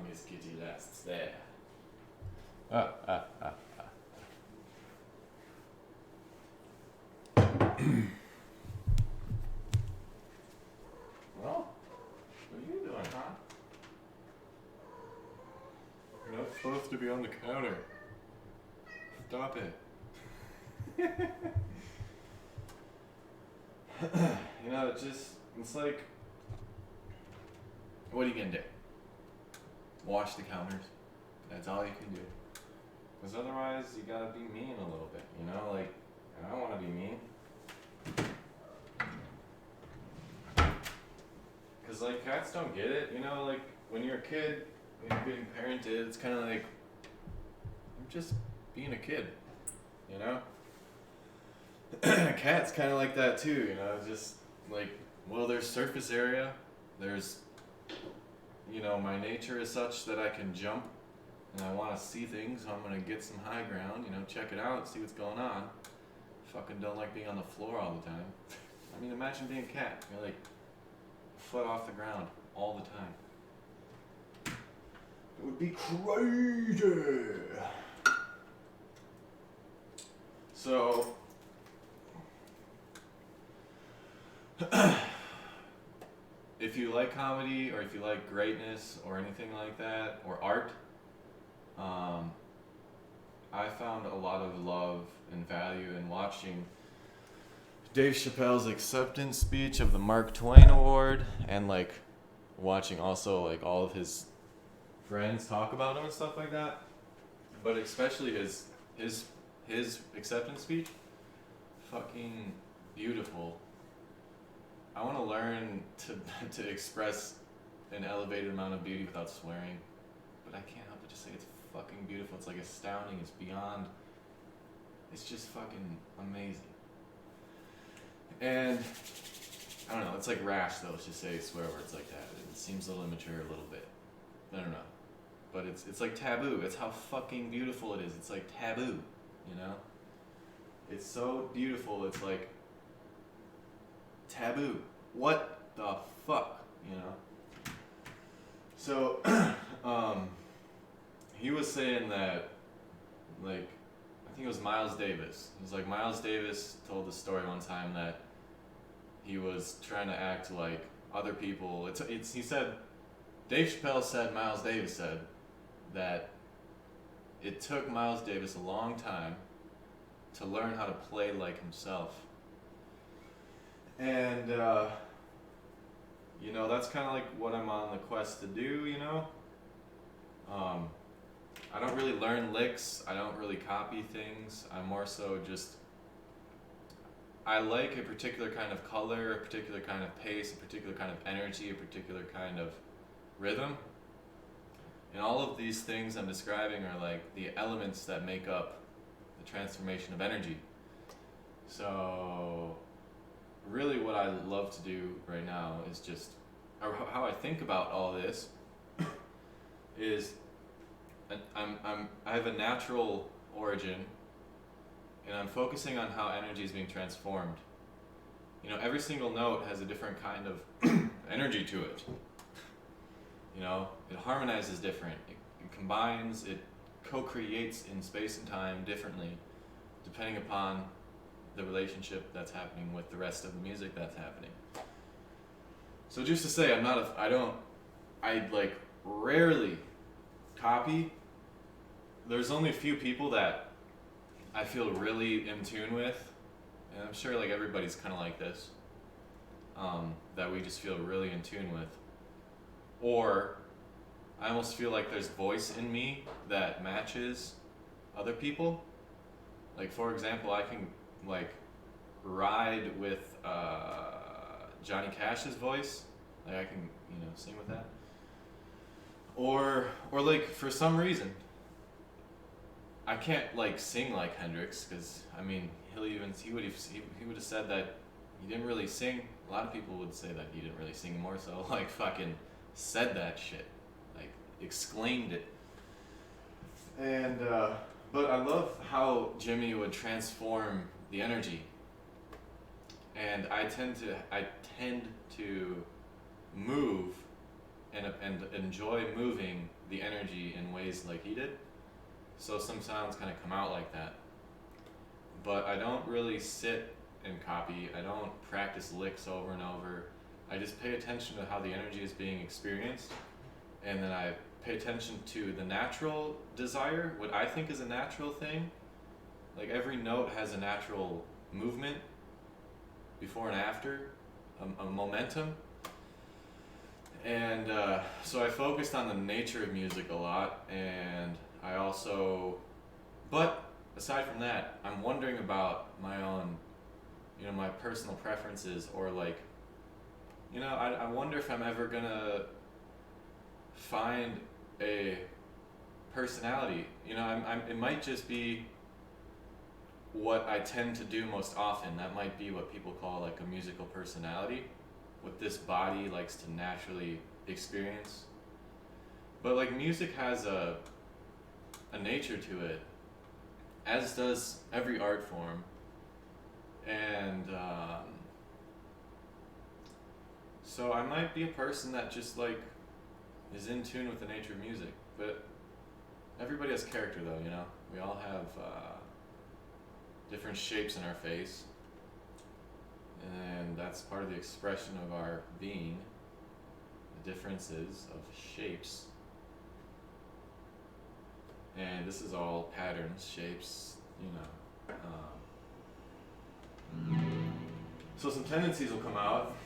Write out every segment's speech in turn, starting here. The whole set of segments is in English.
long as Kitty lasts there. Well, what are you doing, huh? You're not supposed to be on the counter. Stop it. You know, it's like, what are you gonna do? Wash the counters. That's all you can do. Because otherwise, you gotta be mean a little bit, you know? Like, I don't wanna be mean. Because, like, cats don't get it, you know? Like, when you're a kid, when you're being parented, it's kind of like, I'm just being a kid, you know? Cats kind of like that too, you know? Just like, well, there's surface area, there's, you know, my nature is such that I can jump and I want to see things, so I'm going to get some high ground, you know, check it out, see what's going on. Fucking don't like being on the floor all the time. I mean, imagine being a cat, you're like, foot off the ground all the time. It would be crazy. So, if you like comedy or if you like greatness or anything like that, or art, I found a lot of love and value in watching Dave Chappelle's acceptance speech of the Mark Twain Award, and like watching also like all of his friends talk about him and stuff like that. But especially his acceptance speech, fucking beautiful. I want to learn to express an elevated amount of beauty without swearing, but I can't help but just say it's fucking beautiful. It's like astounding. It's beyond. It's just fucking amazing. And I don't know. It's like rash though to say swear words like that. It seems a little immature a little bit. I don't know, but it's like taboo. It's how fucking beautiful it is. It's like taboo, you know. It's so beautiful. It's like taboo. What the fuck, you know? So, he was saying that, like, I think it was Miles Davis. It was like Miles Davis told the story one time that he was trying to act like other people. He said, Dave Chappelle said, Miles Davis said, that it took Miles Davis a long time to learn how to play like himself. And, you know, that's kind of like what I'm on the quest to do, you know? I don't really learn licks. I don't really copy things. I'm more so just, I like a particular kind of color, a particular kind of pace, a particular kind of energy, a particular kind of rhythm. And all of these things I'm describing are like the elements that make up the transformation of energy. So really what I love to do right now is just, or how I think about all this is I have a natural origin, and I'm focusing on how energy is being transformed. You know, every single note has a different kind of energy to it. You know, it harmonizes different, it combines, it co-creates in space and time differently, depending upon the relationship that's happening with the rest of the music that's happening. So just to say, I like rarely copy. There's only a few people that I feel really in tune with, and I'm sure like everybody's kind of like this, that we just feel really in tune with. Or I almost feel like there's voice in me that matches other people. Like for example, I can like ride with Johnny Cash's voice. Like I can, you know, sing with that. Or like for some reason, I can't like sing like Hendrix, because I mean he would have said that he didn't really sing. A lot of people would say that he didn't really sing, more so like fucking said that shit, like exclaimed it. And but I love how Jimmy would transform the energy, and I tend to move and enjoy moving the energy in ways like he did. So some sounds kind of come out like that. But I don't really sit and copy. I don't practice licks over and over. I just pay attention to how the energy is being experienced, and then I pay attention to the natural desire, what I think is a natural thing. Like every note has a natural movement before and after, a momentum. And so I focused on the nature of music a lot, and I also, but aside from that, I'm wondering about my own, my personal preferences, or like, I wonder if I'm ever gonna find a personality. It might just be what I tend to do most often. That might be what people call like a musical personality, what this body likes to naturally experience. But like music has a nature to it, as does every art form. And so I might be a person that just like is in tune with the nature of music. But everybody has character though, We all have different shapes in our face. And that's part of the expression of our being, the differences of shapes. And this is all patterns, shapes, So some tendencies will come out.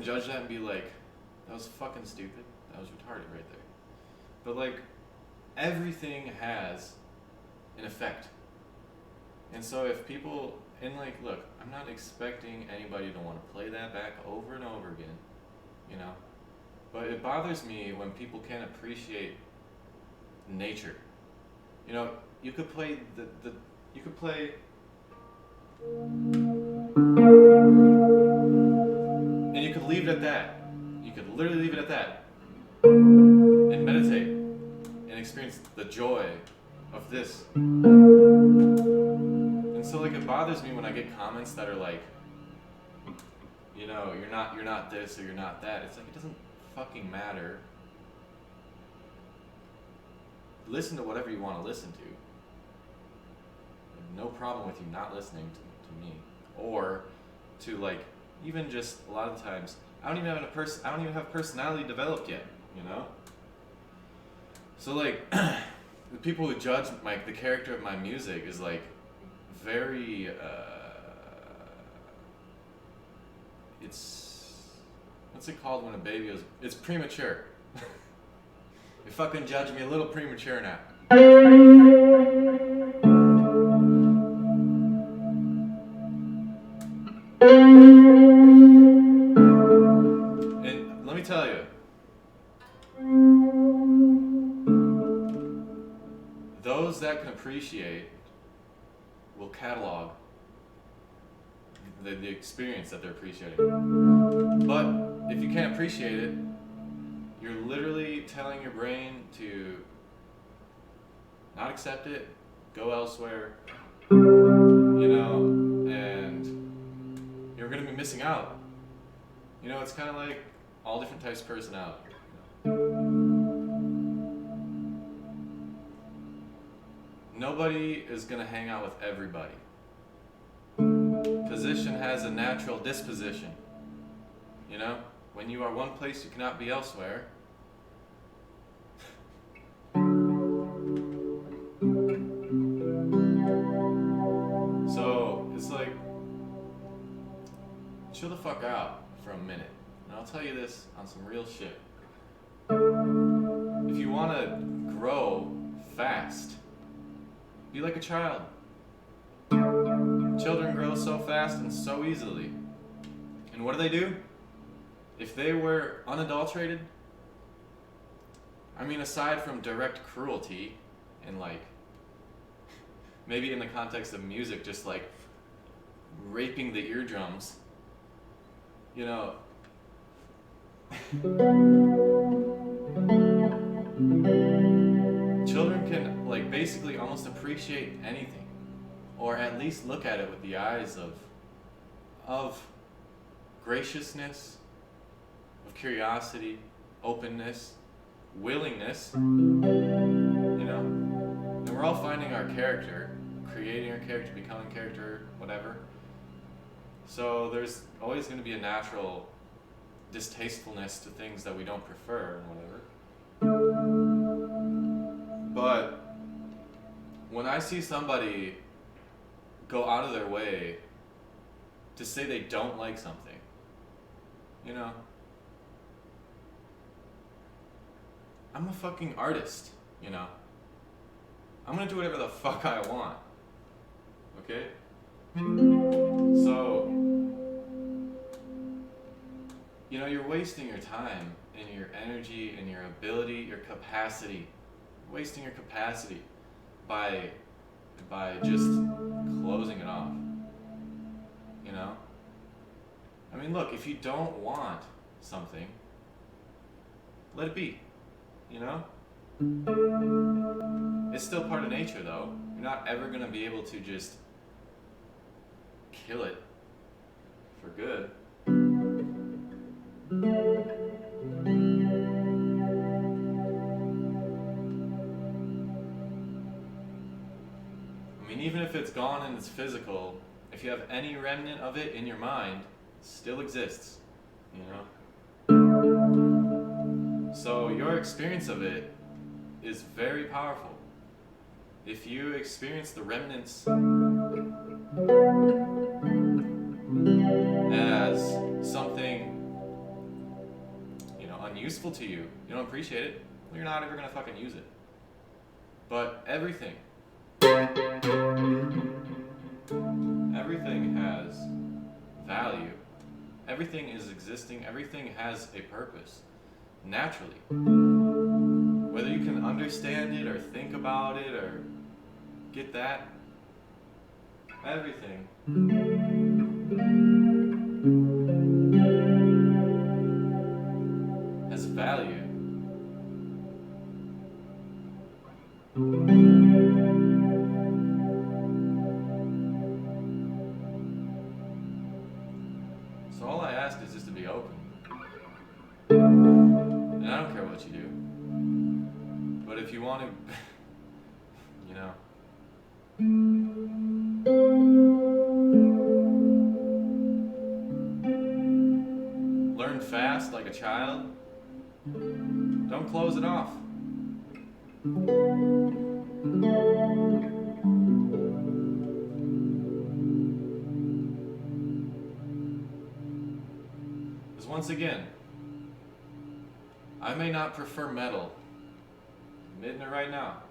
Judge that and be like, that was fucking stupid. That was retarded right there. But like, everything has an effect. And so if people, and like, look, I'm not expecting anybody to want to play that back over and over again, But it bothers me when people can't appreciate nature. You could play you could play and you could leave it at that. You could literally leave it at that. And meditate. And experience the joy of this. And so like it bothers me when I get comments that are like, you're not this or you're not that. It's like it doesn't fucking matter. Listen to whatever you want to listen to. No problem with you not listening to me. Or to like, even just a lot of times, I don't even have personality developed yet, So like, the people who judge like the character of my music is like very, what's it called when a baby is, it's premature. You fucking judge me a little premature now. And let me tell you, those that can appreciate will catalog the experience that they're appreciating. But if you can't appreciate it, you're literally telling your brain to not accept it, go elsewhere, and You know, it's kind of like all different types of personality. Nobody is going to hang out with everybody. Position has a natural disposition. You know, when you are one place, you cannot be elsewhere. So it's like, chill the fuck out for a minute. And I'll tell you this on some real shit. If you want to grow fast, be like a child. Children grow so fast and so easily. And what do? If they were unadulterated, I mean, aside from direct cruelty and like, maybe in the context of music, just like raping the eardrums, you know, children can like basically almost appreciate anything, or at least look at it with the eyes of graciousness, of curiosity, openness, willingness, you know? And we're all finding our character, creating our character, becoming character, whatever. So there's always going to be a natural distastefulness to things that we don't prefer and whatever. But when I see somebody go out of their way to say they don't like something, you know, I'm a fucking artist, you know. I'm gonna do whatever the fuck I want, okay? So, you know, you're wasting your time and your energy and your ability, your capacity, wasting your capacity by just closing it off, you know? I mean, look, if you don't want something, let it be, you know? It's still part of nature, though. You're not ever going to be able to just kill it for good. I mean, even if it's gone and it's physical, if you have any remnant of it in your mind, it still exists, you know? So your experience of it is very powerful. If you experience the remnants as something, you know, unuseful to you, you don't appreciate it, well, you're not ever gonna fucking use it. But everything has value. Everything is existing. Everything has a purpose, naturally. Whether you can understand it or think about it or get that, everything has value. So all I ask is just to be open. And I don't care what you do. But if you want to, you know, learn fast like a child, don't close it off. Because once again, I may not prefer metal. Admitting it right now.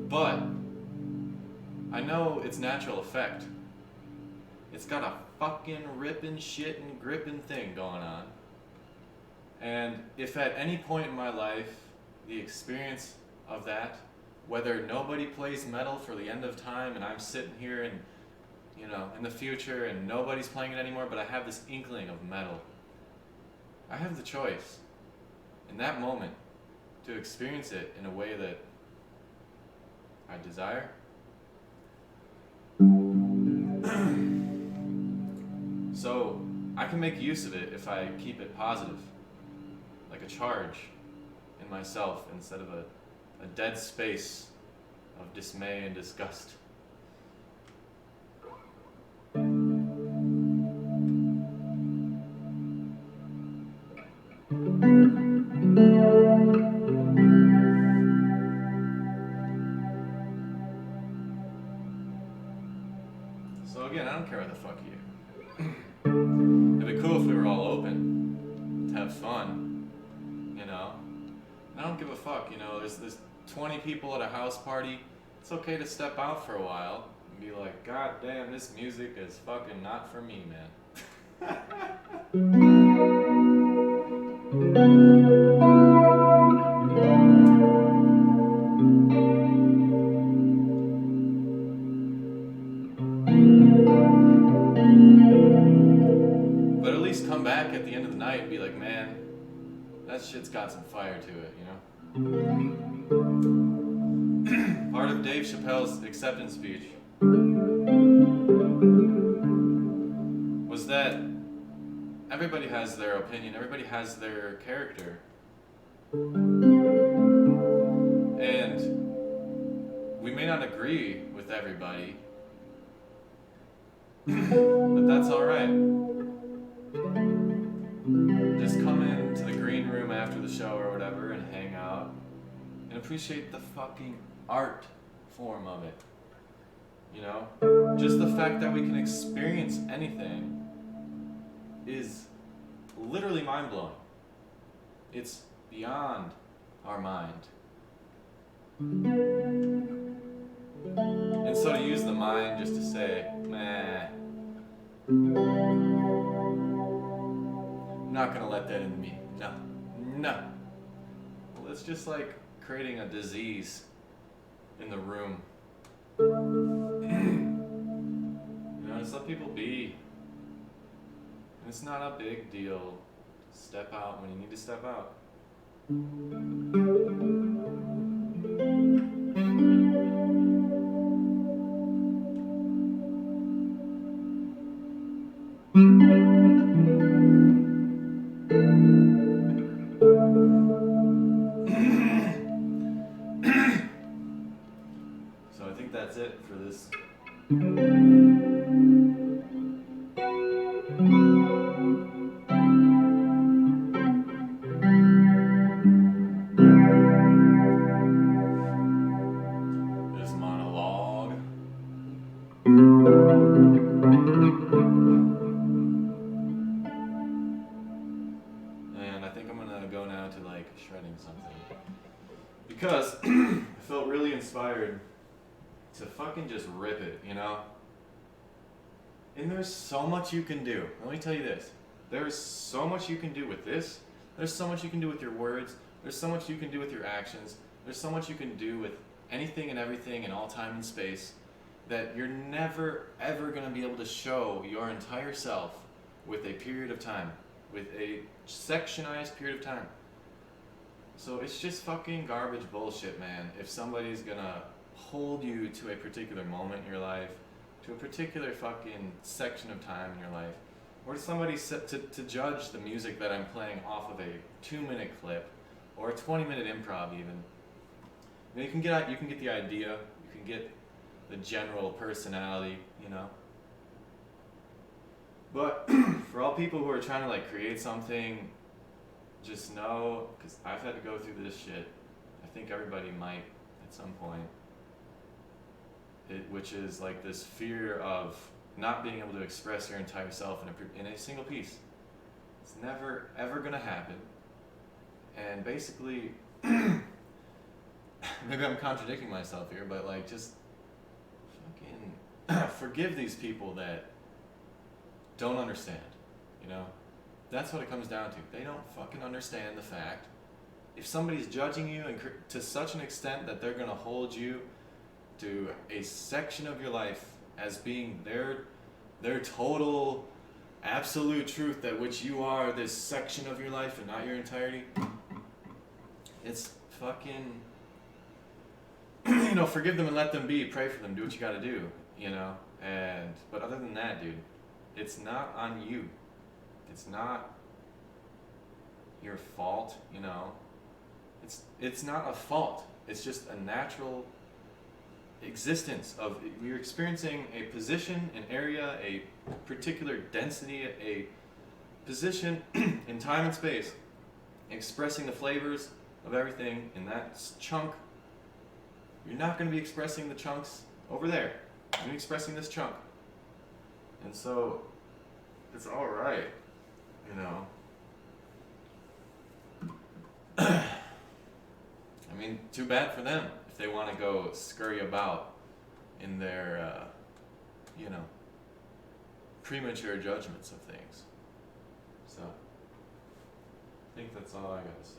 But I know its natural effect. It's got a fucking ripping, shitting, gripping thing going on. And if at any point in my life the experience of that, whether nobody plays metal for the end of time and I'm sitting here and, you know, in the future and nobody's playing it anymore, but I have this inkling of metal, I have the choice in that moment to experience it in a way that I desire. can make use of it if I keep it positive, like a charge in myself instead of a dead space of dismay and disgust. So again, I don't care what the fuck you. It'd be cool if we were all open, to have fun, you know? I don't give a fuck, you know, there's 20 people at a house party. It's okay to step out for a while and be like, God damn, this music is fucking not for me, man. But at least come back at the end of the night and be like, man, that shit's got some fire to it, you know? Part of Dave Chappelle's acceptance speech was that everybody has their opinion, everybody has their character. And we may not agree with everybody, but that's alright. Just come into the green room after the show or whatever and hang out and appreciate the fucking art form of it. You know? Just the fact that we can experience anything is literally mind-blowing. It's beyond our mind. And so to use the mind just to say, meh, I'm not gonna let that into me. No. Well, it's just like creating a disease in the room. You know, just let people be. And it's not a big deal. Step out when you need to step out. So I think that's it for this. This monologue. And I think I'm gonna go now to like shredding something. Because I felt really inspired to fucking just rip it, you know? And there's so much you can do. Let me tell you this. There's so much you can do with this. There's so much you can do with your words. There's so much you can do with your actions. There's so much you can do with anything and everything in all time and space that you're never, ever going to be able to show your entire self with a period of time. With a sectionized period of time. So it's just fucking garbage bullshit, man. If somebody's gonna hold you to a particular moment in your life, to a particular fucking section of time in your life, or somebody to judge the music that I'm playing off of a 2-minute clip, or a 20-minute improv even. You can get the idea, you can get the general personality, you know. But for all people who are trying to like create something, just know, because I've had to go through this shit. I think everybody might at some point. Which is like this fear of not being able to express your entire self in a single piece. It's never ever gonna happen. And basically, maybe I'm contradicting myself here, but like just fucking forgive these people that don't understand, you know? That's what it comes down to. They don't fucking understand the fact. If somebody's judging you and to such an extent that they're gonna hold you to a section of your life as being their total absolute truth, that which you are this section of your life and not your entirety, it's fucking, you know, forgive them and let them be, pray for them, do what you gotta do, you know, but other than that, dude, it's not on you. It's not your fault, you know. It's not a fault. It's just a natural existence of you're experiencing a position, an area, a particular density, a position in time and space, expressing the flavors of everything in that chunk. You're not going to be expressing the chunks over there. You're going to be expressing this chunk. And so it's all right, you know. I mean, too bad for them if they want to go scurry about in their, you know, premature judgments of things. So, I think that's all I got to say.